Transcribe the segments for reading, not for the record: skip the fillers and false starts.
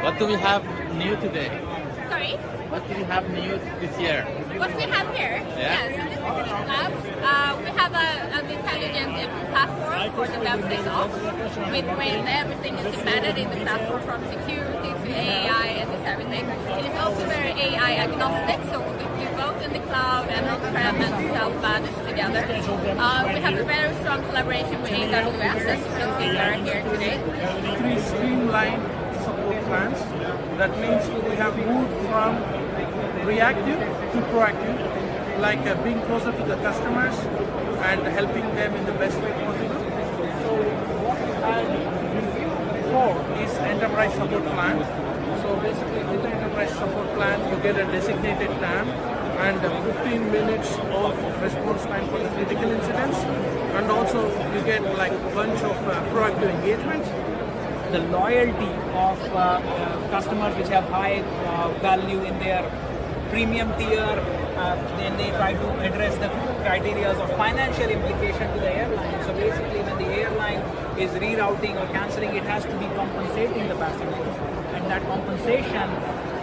What do we have new today? Sorry? What do we have new this year? What we have here? Yeah. Yes, in this lab, we have an intelligent platform for the web takeoff, with everything is embedded in the platform from security to AI and this everything. It is also very AI agnostic, so we can do both in the cloud and on-prem and self-managed together. We have a very strong collaboration with AWS, as you can see here today. 3 streamlined support plans. That means we have moved from reactive to proactive, like being closer to the customers and helping them in the best way possible. So what we had before is enterprise support plan. So basically with the enterprise support plan you get a designated time and 15 minutes of response time for the critical incidents, and also you get like a bunch of proactive engagements. The loyalty of customers which have high value in their premium tier, then they try to address the criteria of financial implication to the airline. So basically when the airline is rerouting or cancelling, it has to be compensating the passengers, and that compensation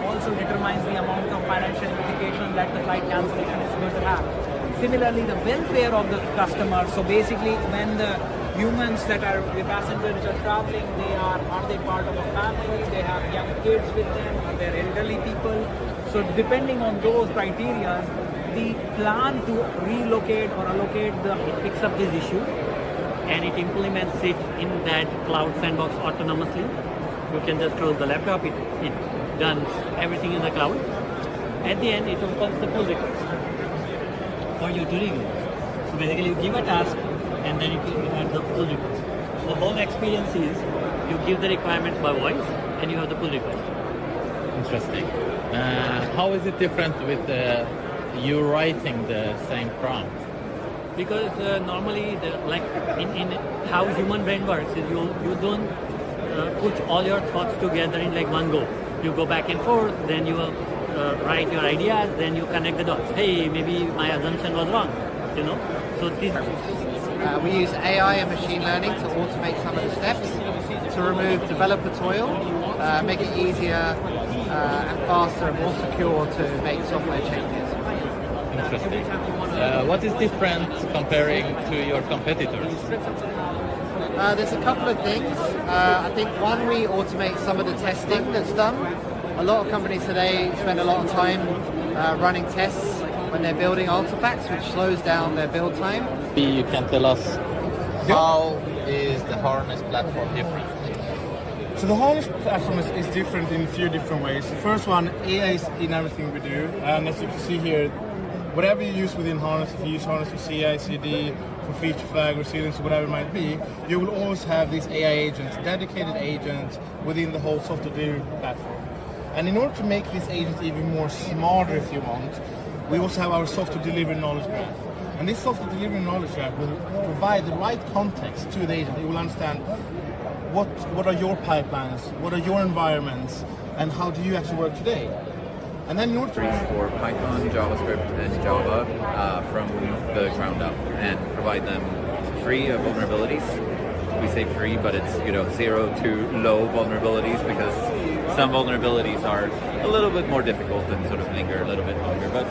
also determines the amount of financial implication that the flight cancellation is going to have. Similarly, the welfare of the customer, so basically when the humans that are the passengers are traveling, are they part of a family, they have young kids with them, are they elderly people? So depending on those criteria, the plan to relocate or allocate it picks up this issue and it implements it in that cloud sandbox autonomously. You can just close the laptop, it does everything in the cloud. At the end, it opens the pull request for you to review. So basically you give a task and then you have the pull request. The whole experience is you give the requirements by voice and you have the pull request. Interesting. How is it different with you writing the same prompt? Because normally, like in how human brain works, is you don't put all your thoughts together in like one go. You go back and forth, then you write your ideas, then you connect the dots. Hey, maybe my assumption was wrong, you know. So this. We use AI and machine learning to automate some of the steps, to remove developer toil, make it easier and faster and more secure to make software changes. Interesting. What is different comparing to your competitors? There's a couple of things. I think one, we automate some of the testing that's done. A lot of companies today spend a lot of time running tests when they're building artifacts, which slows down their build time. You can tell us how is the Harness platform different? So the Harness platform is different in a few different ways. The first one, AI is in everything we do, and as you can see here, whatever you use within Harness, if you use Harness for CI, CD, for feature flag, resilience, whatever it might be, you will always have these AI agents, dedicated agents within the whole software delivery platform. And in order to make these agents even more smarter, if you want, we also have our software delivery knowledge graph. And this software delivery knowledge graph will provide the right context to the agent. It will understand what are your pipelines, what are your environments, and how do you actually work today. And then in order for Python, JavaScript, and Java from the ground up, and provide them free of vulnerabilities. We say free, but it's 0 to low vulnerabilities, because some vulnerabilities are a little bit more difficult and sort of linger a little bit longer. But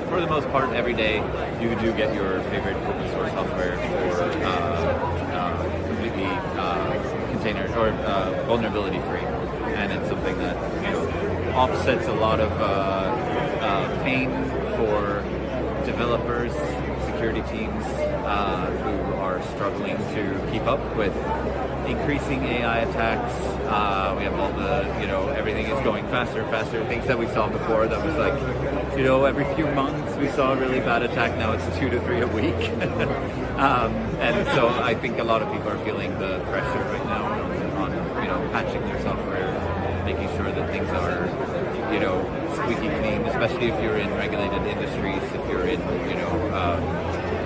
for the most part, every day you do get your favorite open source software for completely container or vulnerability free, and it's something that offsets a lot of pain for developers, security teams who are struggling to keep up with increasing AI attacks. We have all the, everything is going faster and faster. Things that we saw before that was like, every few months we saw a really bad attack. Now it's 2 to 3 a week. And so I think a lot of people are feeling the pressure right now on patching their software, making sure that things are, squeaky clean, especially if you're in regulated industries, if you're in,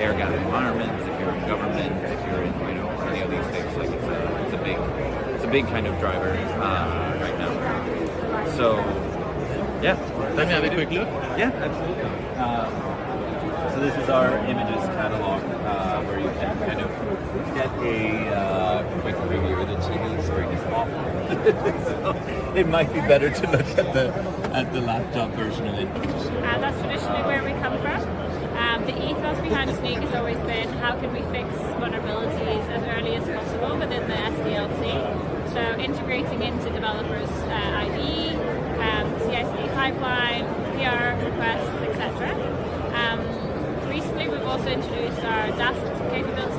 air gathered environments, if you're in government, if you're in, any of these things. Like it's a big kind of driver right now. So, yeah. Let me have a quick look. Yeah, absolutely. So this is our images catalog, where you can kind of get a quick preview. The TV screen is off. So it might be better to look at the laptop version of it. That's traditionally where we come from. The ethos behind Sneak has always been how can we fix vulnerabilities as early as possible within the SDLC. So integrating into developers' IDE, CI/CD pipeline, PR requests, etc. Recently, we've also introduced our DAST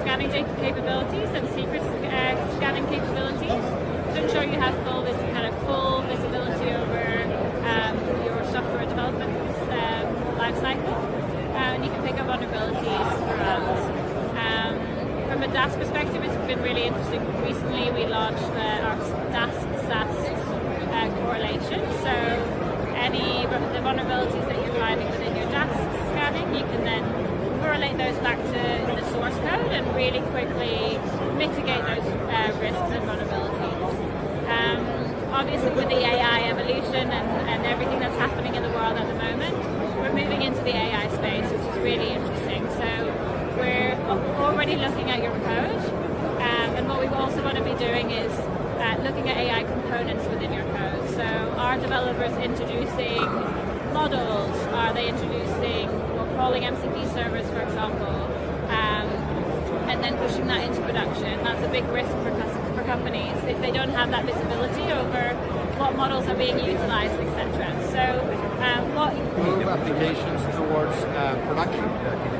scanning capabilities and secret scanning capabilities to ensure you have full visibility over your software development lifecycle, and you can pick up vulnerabilities throughout. From a DAST perspective, it's been really interesting. Recently, we launched our DAST-SAST correlation. So the vulnerabilities that you're finding within your DAST scanning, you can then correlate those back to the source code and really quickly mitigate those risks and vulnerabilities. Obviously, with the AI evolution and everything that's happening in the world at the moment, we're moving into the AI space, which is really interesting. So we're already looking at your code, and what we also want to be doing is looking at AI components within your code. So are developers introducing models? Are they introducing or calling MCP servers, for example, and then pushing that into production? That's a big risk for companies if they don't have that visibility over what models are being utilized, etc. So move applications towards production.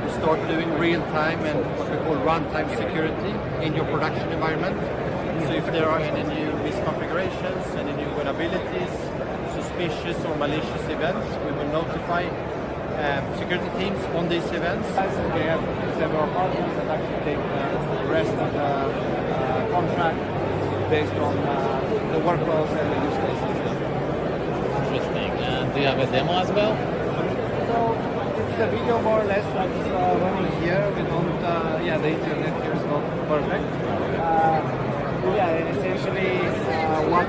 You start doing real-time and what we call runtime security in your production environment. So if there are any new misconfigurations, any new vulnerabilities, suspicious or malicious events, we will notify security teams on these events. We have several partners that actually take the rest of the contract based on the workloads and the use cases. Interesting. And do you have a demo as well? So it's a video more or less that's running here. We don't, the internet here is not perfect. Essentially what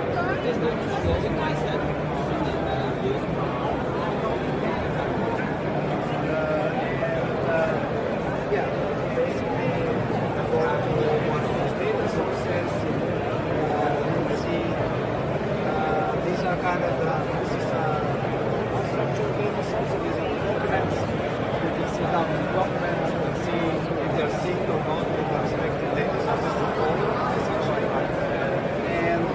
data sources, these are kind of this is unstructured data sources, so these are documents. You can see down the documents, you can see if they're synced or not with the respective data sources to follow, essentially. And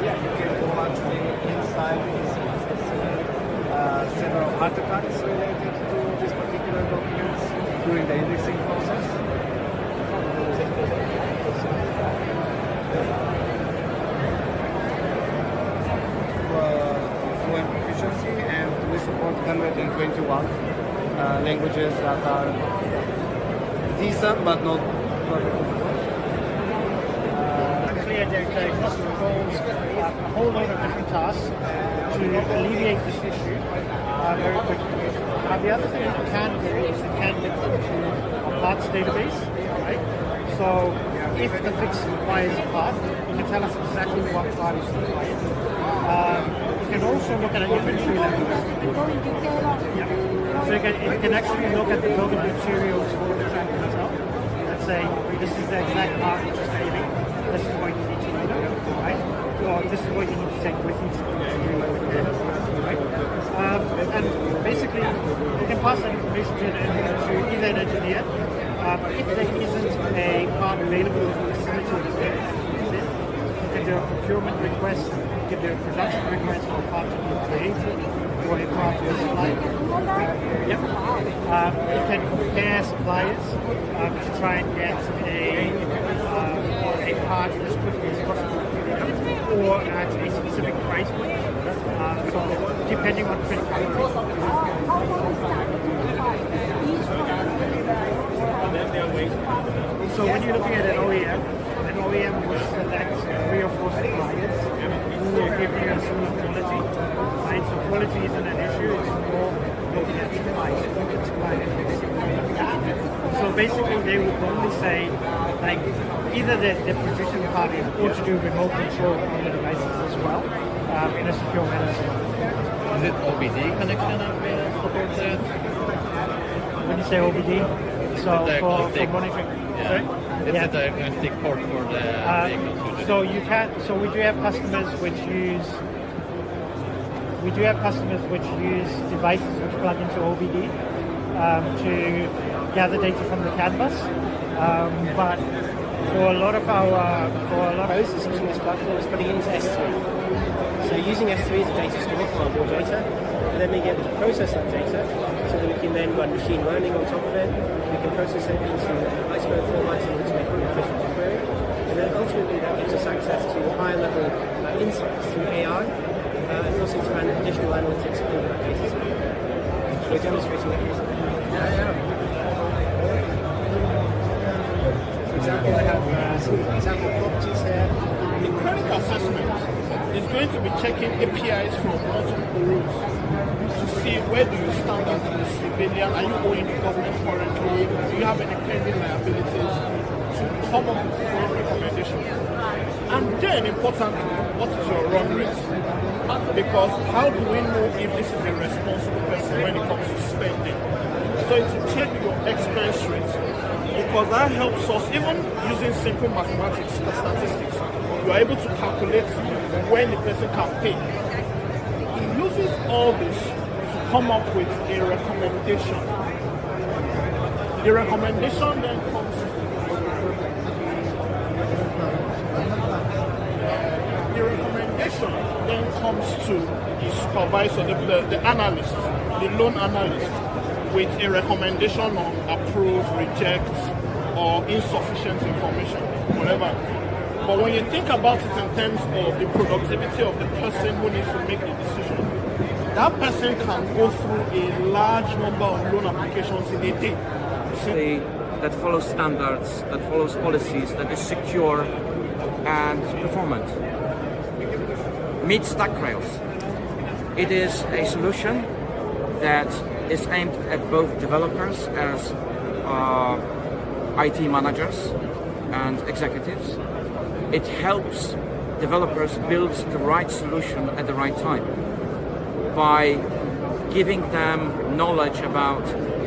you can go actually inside these several artifacts related to these particular documents during the indexing process. Fluent proficiency, and we support 121 languages that are decent but not perfect. Actually, AgenTech controls a whole lot of different tasks to alleviate this issue very quickly. The other thing that you can do is you can link into a parts database, right? So if the fix requires a part, you can tell us exactly what part is required. You can also look at an inventory level. Yeah. So you can actually look at the bill of materials for the track itself and say, this is the exact part which is failing. This is what you need to reload, right? Or this is what you need to take with you to reload again, right? And basically, you can pass that information to either an engineer. If there isn't a part available in the vicinity of the area, you can do a procurement request, you can do a production request for a part to be created, or a part to be supplied. Yep. You can compare suppliers to try and get a part as quickly as possible, or at a specific price point. So depending on criticality. So when you're looking at an OEM will select 3 or 4 suppliers who will give you a similar quality. Right? So quality isn't an issue, it's more looking at supply. You can supply anything. So basically they would normally say, like, either the producing party or to do remote control on the devices as well in a secure manner. Is it OBD connection supported? When you say OBD? So the for agnostic- monitoring. Yeah. Sorry? It's Yeah. a diagnostic port for the vehicles. So you can. So we do have customers which use. We do have customers which use devices which plug into OBD to gather data from the CAN bus. But for a lot of Essentially, this platform is putting it into S3. So using S3 as a data store for our raw data, and then being able to process that data so that we can then run machine learning on top of it. We can process it into iceberg format in order to make it more efficient to query. And then ultimately that gives us access to higher level insights through AI, and also to run additional analytics over that data set. We're demonstrating that here. For example, I have some example properties here. The credit assessment is going to be checking APIs from multiple routes to see where do you stand as a civilian. Are you owing the government currently? Do you have any pending liabilities? To come up with a recommendation. And then, importantly, what is your run rate? Because how do we know if this is a responsible person when it comes to spending? So it's to check your expense rate. Because that helps us, even using simple mathematics, statistics, you are able to calculate when the person can pay. It uses all this to come up with a recommendation. The recommendation then comes to the supervisor, the analyst, the loan analyst, with a recommendation on approve, reject, or insufficient information, whatever. But when you think about it in terms of the productivity of the person who needs to make the decision, that person can go through a large number of loan applications in a day. That follows standards, that follows policies, that is secure and performant. Meet Stack Rails. It is a solution that is aimed at both developers as IT managers and executives. It helps developers build the right solution at the right time by giving them knowledge about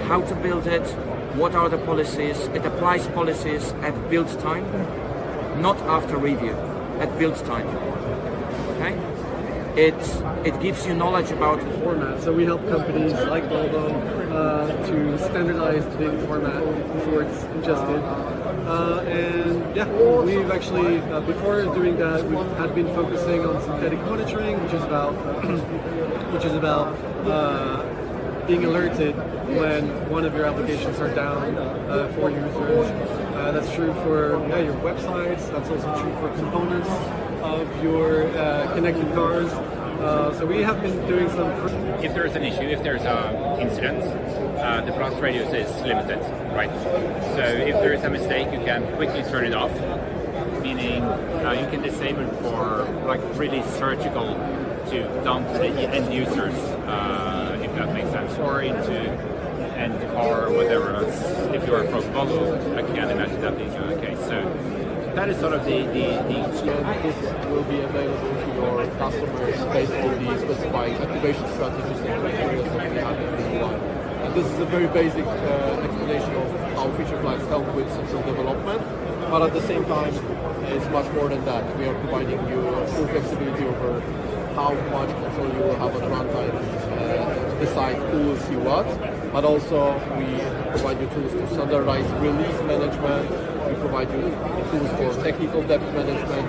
how to build it, what are the policies. It applies policies at build time, not after review, at build time. Okay? It gives you knowledge about format. So we help companies like Volvo to standardize the data format before it's ingested. And yeah, we've actually, before doing that, we had been focusing on synthetic monitoring, which is about being alerted when one of your applications are down for users. That's true for your websites. That's also true for components of your connected cars. So we have been doing some. If there is an issue, if there's an incident, the blast radius is limited, right? So if there is a mistake, you can quickly turn it off, meaning you can disable for like really surgical down to the end users, if that makes sense, or into end car or whatever. If you are from Volvo, I can't imagine that being the case. So that is sort of the This will be available to your customers based on the specified activation strategies and criteria that we have in the UI. And this is a very basic explanation of how feature flags help with software development, but at the same time, it's much more than that. We are providing you full flexibility over how much control you will have on runtime, decide who will see what, but also we provide you tools to standardize release management. We provide you tools for technical debt management,